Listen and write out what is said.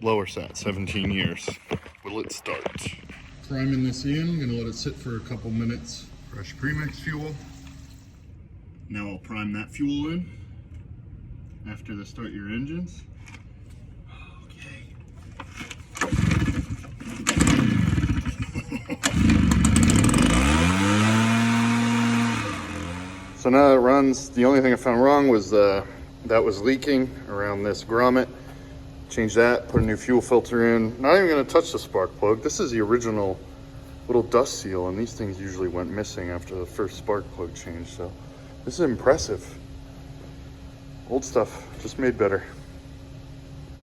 lower sat, 17 years. Will it start? Priming this in, gonna let it sit for a couple minutes. Fresh premix fuel. Now I'll prime that fuel in after the start your engines. Okay. So now it runs. The only thing I found wrong was that was leaking around this grommet. Change that, put a new fuel filter in. Not even gonna touch the spark plug. This is the original little dust seal, and these things usually went missing after the first spark plug change, so this is impressive. Old stuff, just made better.